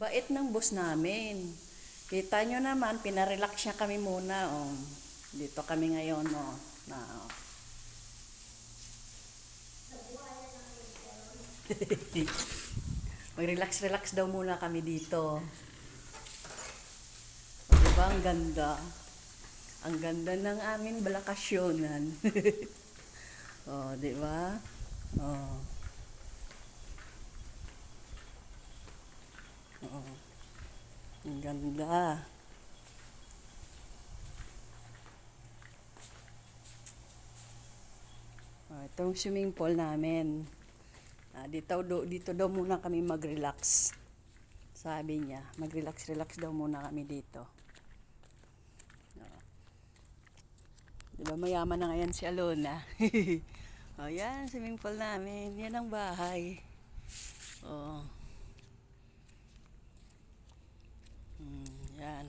Bait ng boss namin. Kita nyo naman, pinarelax niya kami muna. Oh. Dito kami ngayon. Oh. Na, oh. Mag-relax-relax daw muna kami dito. O, diba? Ang ganda. Ang ganda ng aming balakasyonan. Oh, diba? Oh. Oh. Ang ganda. Oh, itong swimming pool namin. Dito daw muna kami mag-relax. Sabi niya, mag-relax-relax daw muna kami dito. Oh. Diba mayaman na ngayon si Alona? Oh, yan, swimming pool namin. Yan ang bahay. Oh. Yan.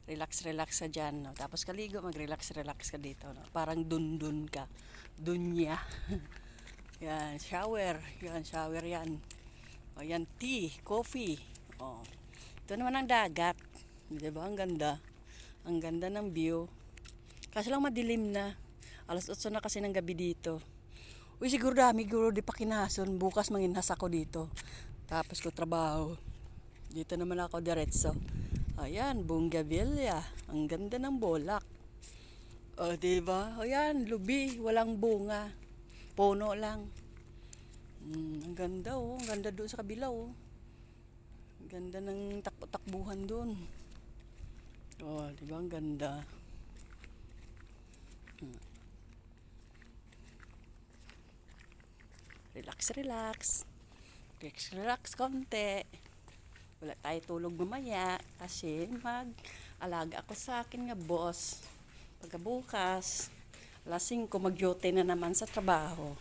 Relax-relax ka dyan. No? Tapos kaligo, mag-relax-relax ka dito. No? Parang dun-dun ka. Dunya. Yan, shower. Yan, shower yan. O, yan, tea, coffee. O. Ito naman ang dagat. Diba? Ang ganda. Ang ganda ng view. Kasi lang madilim na. Alas 8 na kasi ng gabi dito. Uy, siguro di pa kinason. Bukas manginhas ako dito. Tapos ko trabaho. Dito naman ako diretso. Ayan, Bongavilla. Ang ganda ng bolak. O, diba? Ayan, lubi. Walang bunga. Puno lang. Ang ganda, oh. Ang ganda doon sa kabila, oh. Ang ganda ng takbuhan doon. Oh, diba? Ang ganda. Relax, relax. Relax, relax konti. Wala tayo tulog mamaya kasi mag-alaga ako sa akin nga boss. Pagkabukas, alas 5 mag-duty na naman sa trabaho.